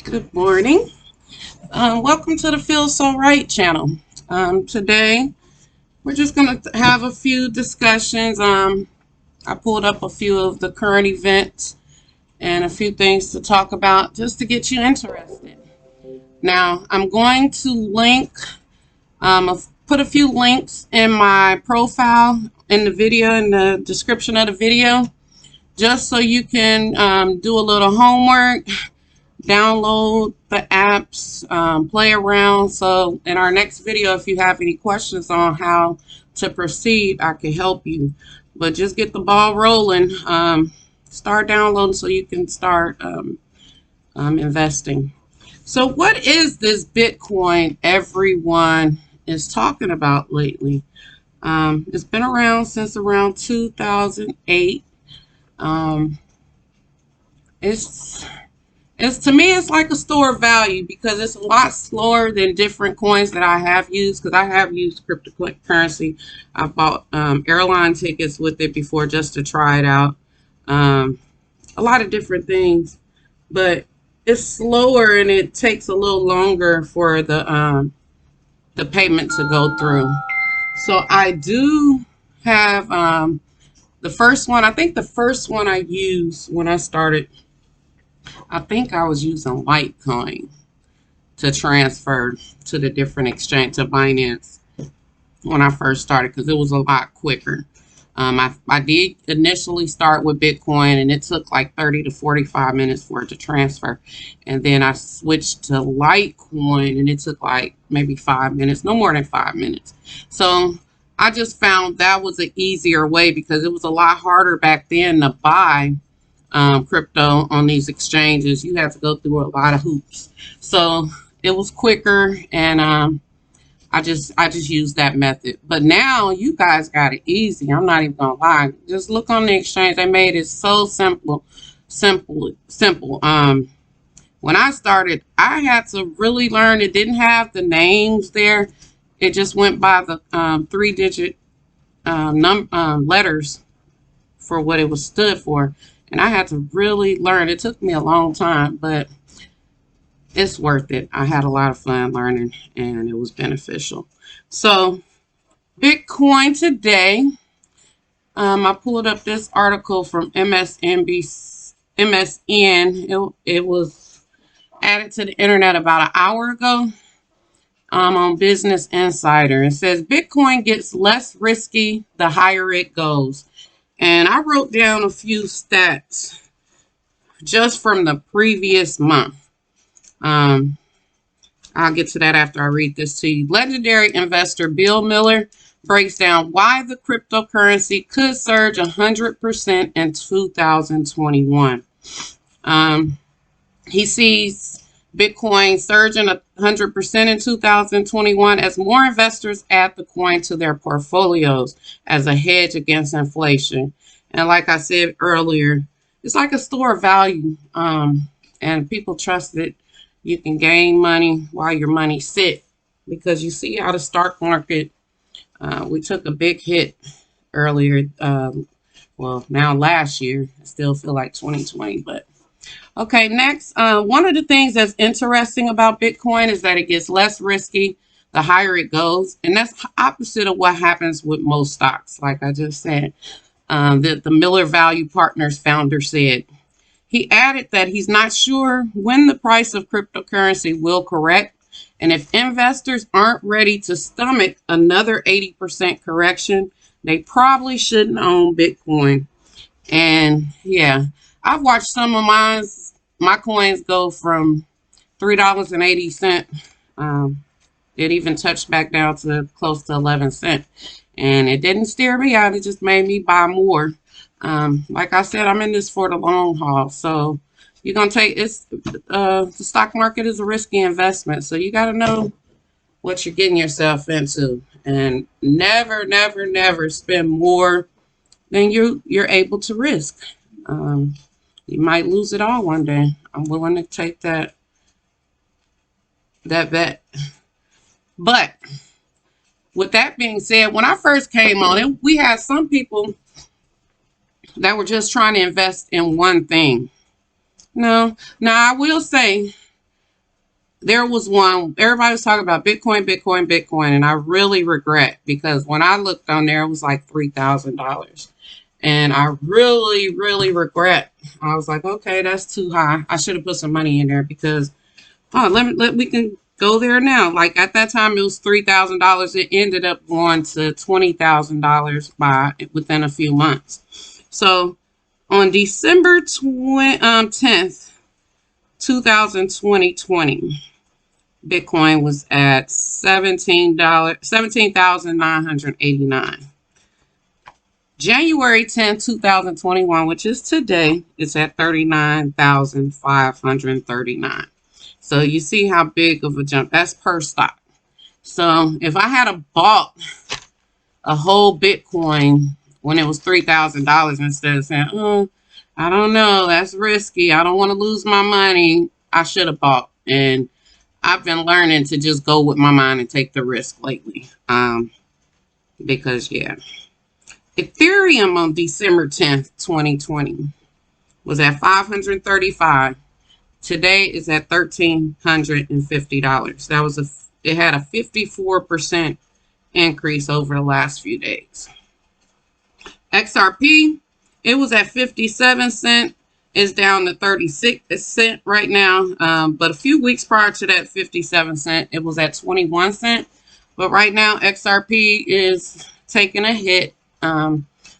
Good morning. Welcome to the Feel So Right channel. Today, we're just going to have a few discussions. I pulled up a few of the current events and a few things to talk about just to get you interested. Now, I'm going to put a few links in my profile in the video, in the description of the video, just so you can do a little homework, download the apps, play around. So in our next video, if you have any questions on how to proceed, I can help you. But just get the ball rolling. Start downloading so you can start investing. So what is this Bitcoin everyone is talking about lately? It's been around since around 2008. Um, it's It's to me, it's like a store of value because it's a lot slower than different coins that I have used. Because I have used cryptocurrency. I bought airline tickets with it before just to try it out. Um, a lot of different things, but it's slower and it takes a little longer for the payment to go through. So I do have the first one. I think the first one I used when I started, I think I was using Litecoin to transfer to the different exchange to Binance when I first started because it was a lot quicker. I did initially start with Bitcoin and it took like 30 to 45 minutes for it to transfer. And then I switched to Litecoin and it took like maybe 5 minutes, no more than 5 minutes. So I just found that was an easier way because it was a lot harder back then to buy crypto on these exchanges. You have to go through a lot of hoops. So it was quicker, and I just used that method. But now you guys got it easy. I'm not even gonna lie. Just look on the exchange. They made it so simple. When I started, I had to really learn. It didn't have the names there. It just went by the three-digit letters for what it was stood for. And I had to really learn. It took me a long time, but it's worth it. I had a lot of fun learning and it was beneficial. So, Bitcoin today, I pulled up this article from MSN. It was added to the internet about an hour ago on Business Insider. It says Bitcoin gets less risky the higher it goes. And I wrote down a few stats just from the previous month. I'll get to that after I read this to you. Legendary investor Bill Miller breaks down why the cryptocurrency could surge 100% in 2021. He sees Bitcoin surging 100% in 2021 as more investors add the coin to their portfolios as a hedge against inflation. And like I said earlier, it's like a store of value, and people trust that you can gain money while your money sit because you see how the stock market, we took a big hit earlier, well, now last year. I still feel like 2020, but okay, next, one of the things that's interesting about Bitcoin is that it gets less risky the higher it goes. And that's opposite of what happens with most stocks, like I just said. The Miller Value Partners founder said. He added that he's not sure when the price of cryptocurrency will correct. And if investors aren't ready to stomach another 80% correction, they probably shouldn't own Bitcoin. And yeah, I've watched some of my coins go from $3.80. It even touched back down to close to 11 cents. And it didn't steer me out. It just made me buy more. Like I said, I'm in this for the long haul. So you're going to take the stock market is a risky investment. So you got to know what you're getting yourself into. And never, never, never spend more than you're able to risk. You might lose it all one day. I'm willing to take that bet. But with that being said, when I first came on it, we had some people that were just trying to invest in one thing. No, now I will say there was one, everybody was talking about Bitcoin, Bitcoin, Bitcoin, and I really regret, because when I looked on there, it was like $3,000. And I really, really regret. I was like, okay, that's too high. I should have put some money in there, because we can go there now. Like at that time, it was $3,000. It ended up going to $20,000 by within a few months. So on December 10th, 2020, Bitcoin was at $17,989. January 10th, 2021, which is today, is at 39,539. So you see how big of a jump. That's per stock. So if I had bought a whole Bitcoin when it was $3,000, instead of saying, oh, I don't know, that's risky, I don't want to lose my money, I should have bought. And I've been learning to just go with my mind and take the risk lately. Because, yeah. Ethereum on December 10th, 2020 was at $535. Today is at $1,350. It had a 54% increase over the last few days. XRP, it was at 57 cents. It's down to 36 cents right now. But a few weeks prior to that 57 cents, it was at 21 cents. But right now, XRP is taking a hit.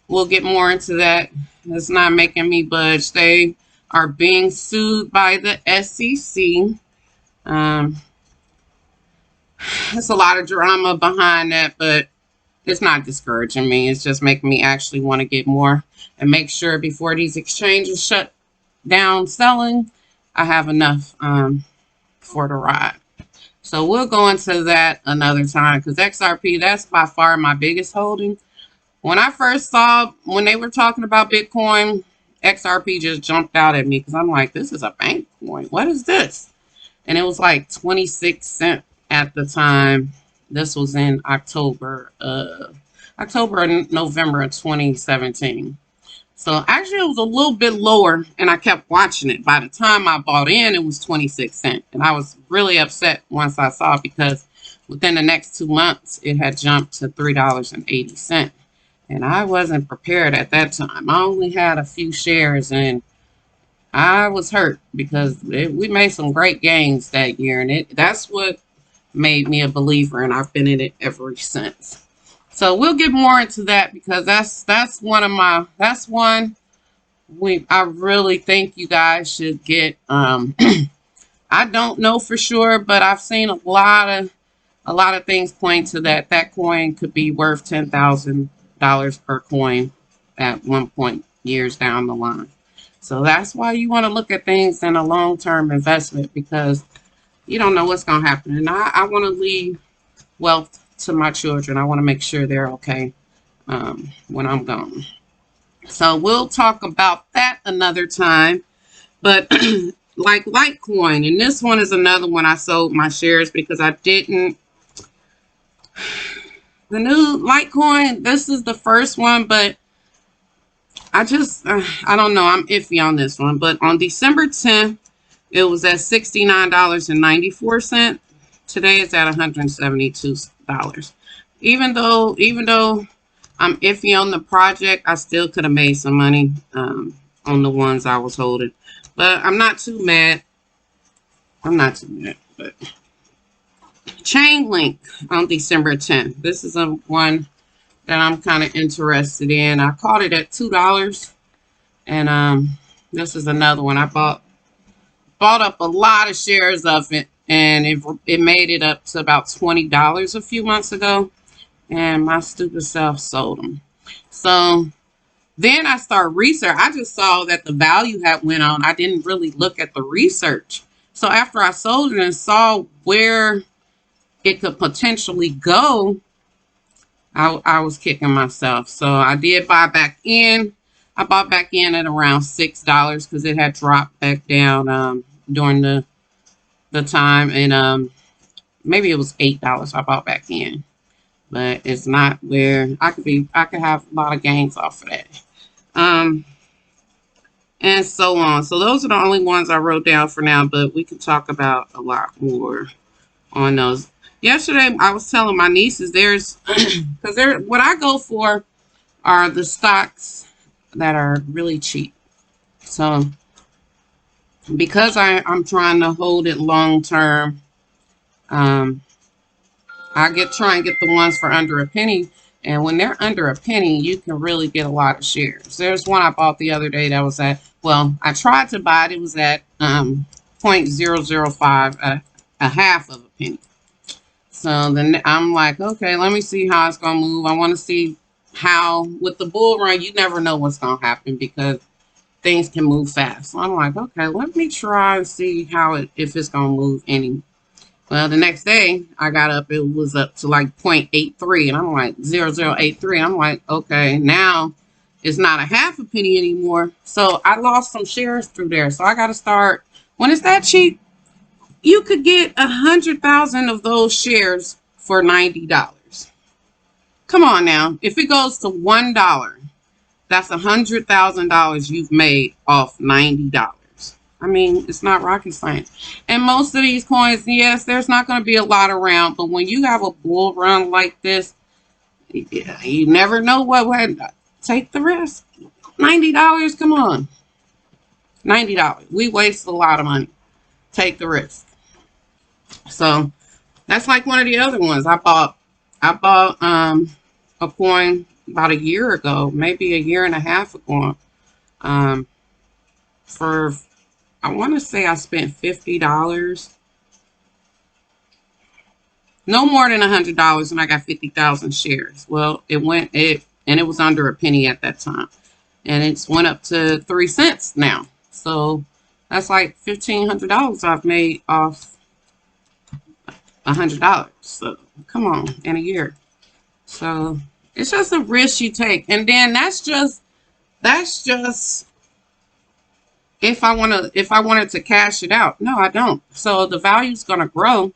We'll get more into that. It's not making me budge. They are being sued by the SEC. There's a lot of drama behind that, but it's not discouraging me. It's just making me actually want to get more and make sure before these exchanges shut down selling, I have enough for the ride. So we'll go into that another time, because XRP, that's by far my biggest holding. When I first saw, when they were talking about Bitcoin, XRP just jumped out at me, because I'm like, this is a bank coin. What is this? And it was like 26 cents at the time. This was in October and November of 2017. So actually it was a little bit lower, and I kept watching it. By the time I bought in, it was 26 cents. And I was really upset once I saw it, because within the next 2 months, it had jumped to $3.80. And I wasn't prepared at that time. I only had a few shares, and I was hurt, because we made some great gains that year. And that's what made me a believer, and I've been in it ever since. So we'll get more into that, because that's one I really think you guys should get. I don't know for sure, but I've seen a lot of things point to that coin could be worth $10,000 per coin at one point years down the line. So that's why you want to look at things in a long-term investment, because you don't know what's going to happen. And I want to leave wealth to my children. I want to make sure they're okay when I'm gone. So we'll talk about that another time. But like Litecoin, and this one is another one I sold my shares, because I didn't. The new Litecoin, this is the first one, but I don't know. I'm iffy on this one. But on December 10th, it was at $69.94. Today it's at $172. Even though I'm iffy on the project, I still could have made some money on the ones I was holding. But I'm not too mad. But Chainlink on December 10th. This is one that I'm kind of interested in. I caught it at $2. And this is another one. I bought up a lot of shares of it, and it made it up to about $20 a few months ago, and my stupid self sold them. So then I started research. I just saw that the value had went on. I didn't really look at the research. So after I sold it and saw where it could potentially go, I was kicking myself. So I did buy back in. I bought back in at around $6, because it had dropped back down during the time, and maybe it was $8 I bought back in. But it's not where I could have a lot of gains off of that. and so on. So those are the only ones I wrote down for now, but we can talk about a lot more on those. Yesterday, I was telling my nieces there's, because what I go for are the stocks that are really cheap. So because I'm trying to hold it long term, um, try and get the ones for under a penny. And when they're under a penny, you can really get a lot of shares. There's one I bought the other day that was at, well, I tried to buy it. It was at 0.005, a half of a penny. So then I'm like, okay, let me see how it's going to move. I want to see how, with the bull run, you never know what's going to happen because things can move fast. So I'm like, okay, let me try and see if it's going to move any. Well, the next day I got up, it was up to like 0.83, and I'm like 0.083. I'm like, okay, now it's not a half a penny anymore. So I lost some shares through there. So I got to start, when it's that cheap, you could get 100,000 of those shares for $90. Come on now. If it goes to $1, that's $100,000 you've made off $90. I mean, it's not rocket science. And most of these coins, yes, there's not going to be a lot around, but when you have a bull run like this, you never know what would take the risk. $90, come on. $90. We waste a lot of money. Take the risk. So that's like one of the other ones. I bought a coin about a year ago, maybe a year and a half ago. For I want to say I spent $50. No more than $100, and I got 50,000 shares. Well, it was under a penny at that time, and it's went up to 3 cents now. So that's like $1,500 I've made off $100. So come on, in a year. So it's just a risk you take, and then that's just if I wanted to cash it out. No, I don't. So the value's gonna grow.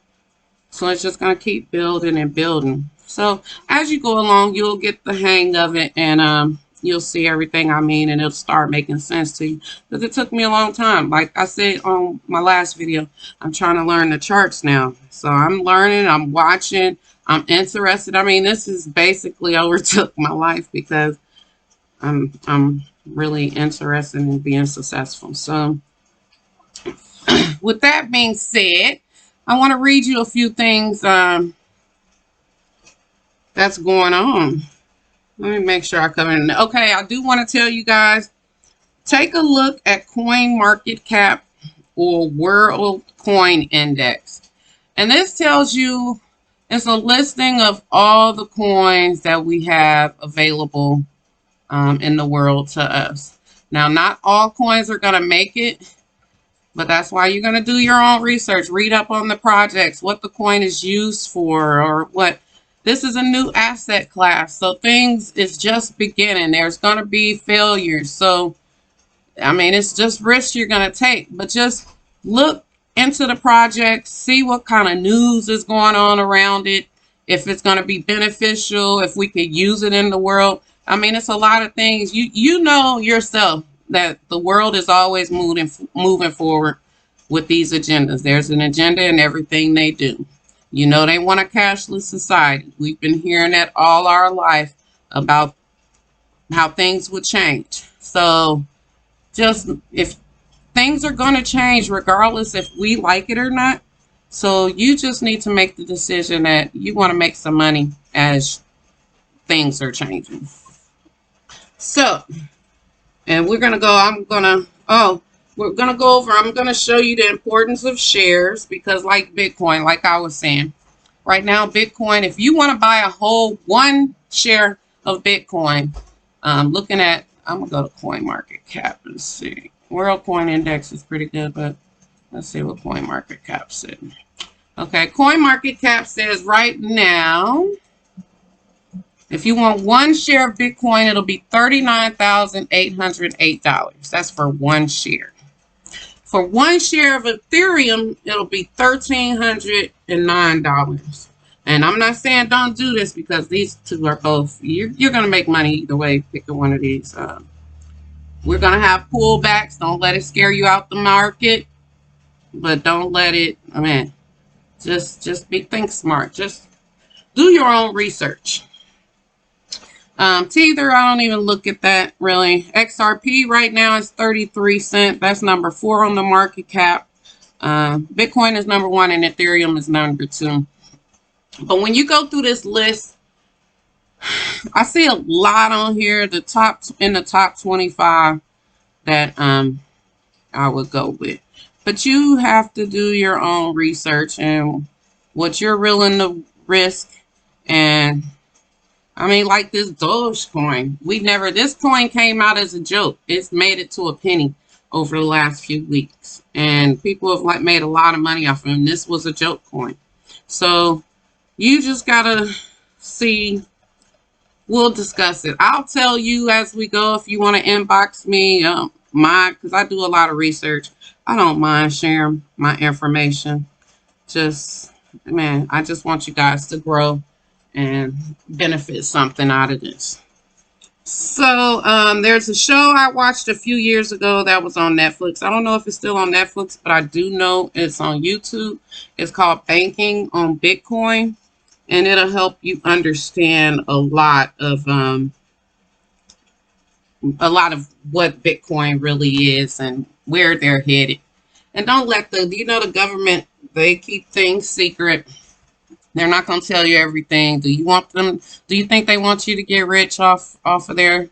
So it's just gonna keep building and building. So as you go along, you'll get the hang of it, and you'll see everything I mean, and it'll start making sense to you. Because it took me a long time. Like I said on my last video, I'm trying to learn the charts now. So I'm learning, I'm watching, I'm interested. I mean, this is basically overtook my life because I'm really interested in being successful. So with that being said, I want to read you a few things that's going on. Let me make sure I cover it. Okay, I do want to tell you guys, take a look at CoinMarketCap or World Coin Index. And this tells you, it's a listing of all the coins that we have available in the world to us. Now, not all coins are going to make it, but that's why you're going to do your own research. Read up on the projects, what the coin is used for, or what. This is a new asset class, so things is just beginning. There's going to be failures. So, I mean, it's just risks you're going to take, but just look into the project, see what kind of news is going on around it, if it's going to be beneficial, if we could use it in the world. I mean, it's a lot of things. You know yourself that the world is always moving forward with these agendas. There's an agenda in everything they do. You know, they want a cashless society. We've been hearing that all our life about how things would change. So just, if things are going to change regardless if we like it or not. So you just need to make the decision that you want to make some money as things are changing. So, and we're going to go, I'm going to go over, I'm going to show you the importance of shares, because like Bitcoin, like I was saying, right now, Bitcoin, if you want to buy a whole one share of Bitcoin, looking at, I'm going to go to CoinMarketCap and see. World Coin Index is pretty good, but let's see what CoinMarketCap said. Okay, CoinMarketCap says right now, if you want one share of Bitcoin, it'll be $39,808. That's for one share. For one share of Ethereum, it'll be $1,309. And I'm not saying don't do this, because these two are both, you're going to make money either way, picking one of these We're going to have pullbacks. Don't let it scare you out the market, but don't let it, I mean, just think smart. Just do your own research. Tether, I don't even look at that really. XRP right now is 33 cents. That's number 4 on the market cap. Bitcoin is number 1 and Ethereum is number 2. But when you go through this list, I see a lot on here. In the top 25 that I would go with. But you have to do your own research and what you're willing to risk. And I mean, like this Dogecoin, this coin came out as a joke. It's made it to a penny over the last few weeks. And people have made a lot of money off of it. This was a joke coin. So you just gotta see. We'll discuss it. I'll tell you as we go if you want to inbox me. Because I do a lot of research. I don't mind sharing my information. I just want you guys to grow and benefit something out of this. So there's a show I watched a few years ago that was on Netflix. I don't know if it's still on Netflix, but I do know it's on YouTube. It's called Banking on Bitcoin, and it'll help you understand a lot of what Bitcoin really is and where they're headed. And don't let the government, they keep things secret. They're not going to tell you everything. Do you think they want you to get rich off of their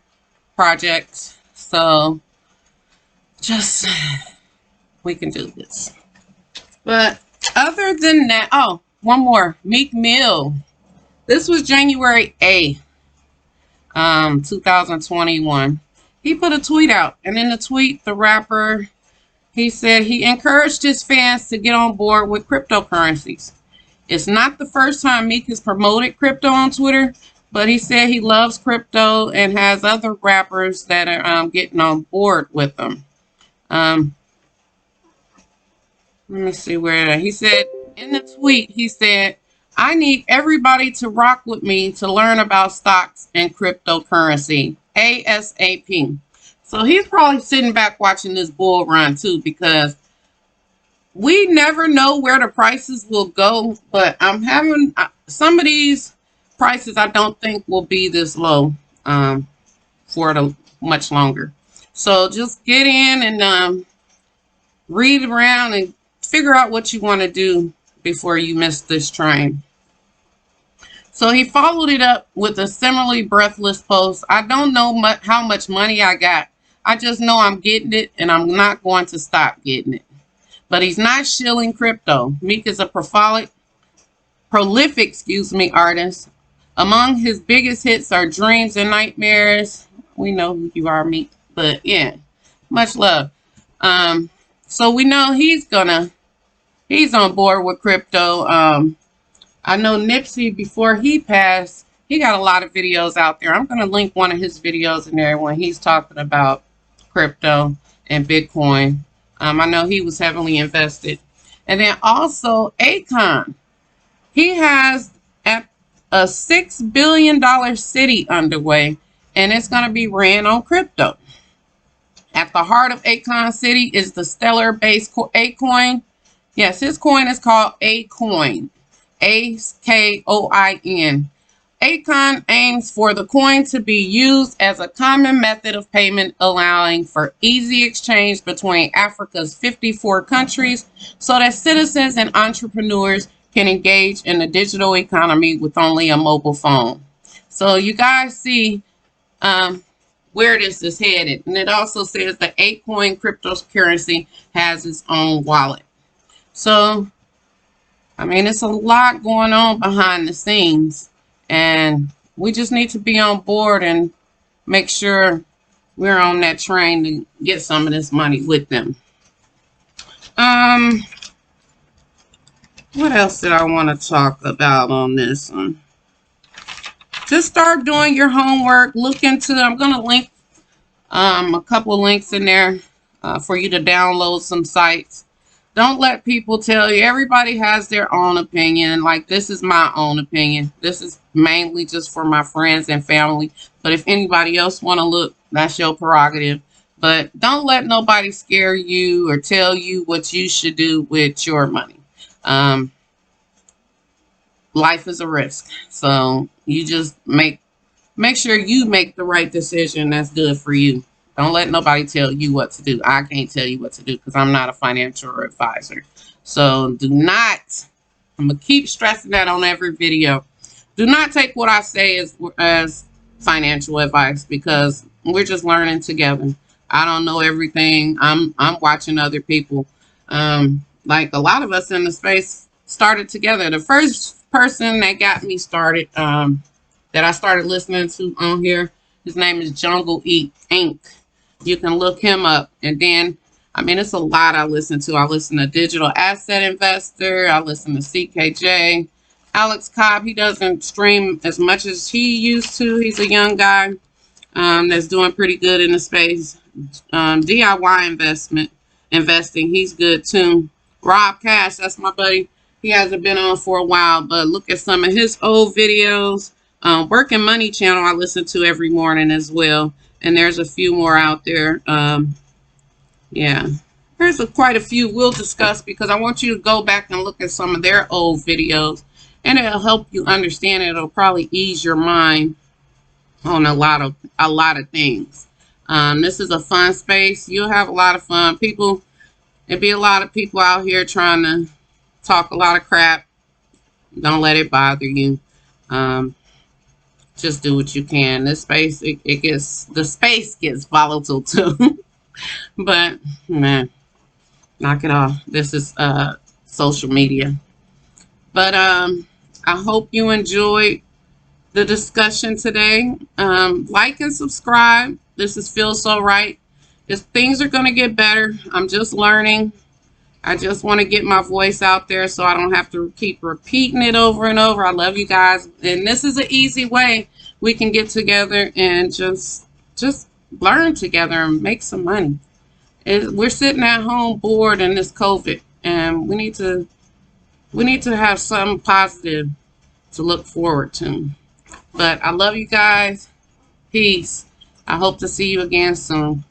projects? So we can do this. But other than that, one more. Meek Mill. This was January 8th, 2021. He put a tweet out. And in the tweet, the rapper, he said he encouraged his fans to get on board with cryptocurrencies. It's not the first time Meek has promoted crypto on Twitter, but he said he loves crypto and has other rappers that are getting on board with them. Let me see where he said in the tweet, he said, I need everybody to rock with me to learn about stocks and cryptocurrency ASAP. So he's probably sitting back watching this bull run too, because we never know where the prices will go, but I'm having some of these prices I don't think will be this low for much longer. So just get in and read around and figure out what you want to do before you miss this train. So he followed it up with a similarly breathless post. I don't know how much money I got. I just know I'm getting it and I'm not going to stop getting it. But he's not shilling crypto. Meek is a prolific artist. Among his biggest hits are Dreams and Nightmares. We know who you are, Meek. But yeah, much love. So we know he's on board with crypto. I know Nipsey, before he passed, he got a lot of videos out there. I'm going to link one of his videos in there when he's talking about crypto and Bitcoin. I know he was heavily invested. And then also Akon. He has a $6 billion city underway, and it's going to be ran on crypto. At the heart of Akon City is the stellar-based A-Coin. Yes, his coin is called A-Coin. A-K-O-I-N. Akon aims for the coin to be used as a common method of payment, allowing for easy exchange between Africa's 54 countries so that citizens and entrepreneurs can engage in the digital economy with only a mobile phone. So you guys see where this is headed. And it also says the A-Coin cryptocurrency has its own wallet. So, I mean, it's a lot going on behind the scenes. And we just need to be on board and make sure we're on that train to get some of this money with them. What else did I want to talk about on this one? Just start doing your homework. Look into, I'm going to link a couple links in there for you to download some sites. Don't let people tell you. Everybody has their own opinion. Like, this is my own opinion. This is mainly just for my friends and family. But if anybody else want to look, that's your prerogative. But don't let nobody scare you or tell you what you should do with your money. Um, Life is a risk. So you just make sure you make the right decision that's good for you. Don't let nobody tell you what to do. I can't tell you what to do because I'm not a financial advisor. So do not, I'm going to keep stressing that on every video. Do not take what I say as financial advice because we're just learning together. I don't know everything. I'm watching other people. Like a lot of us in the space started together. The first person that got me started, that I started listening to on here, his name is Jungle Eat Inc. You can look him up. And then, I mean, it's a lot I listen to. I listen to Digital Asset Investor. I listen to CKJ. Alex Cobb, he doesn't stream as much as he used to. He's a young guy that's doing pretty good in the space. DIY investing, he's good too. Rob Cash, that's my buddy. He hasn't been on for a while, but look at some of his old videos. Working Money channel I listen to every morning as well. And there's a few more out there. Yeah, there's quite a few we'll discuss because I want you to go back and look at some of their old videos. And it'll help you understand it. It'll probably ease your mind on a lot of things. This is a fun space. You'll have a lot of fun. There'll be a lot of people out here trying to talk a lot of crap. Don't let it bother you. Just do what you can. This space, the space gets volatile too. But man, knock it off. This is social media. But I hope you enjoyed the discussion today. Like and subscribe. This is Feel So Right. Things are going to get better. I'm just learning. I just want to get my voice out there so I don't have to keep repeating it over and over. I love you guys. And this is an easy way we can get together and just learn together and make some money. We're sitting at home bored in this COVID, and we need to have something positive to look forward to. But I love you guys. Peace. I hope to see you again soon.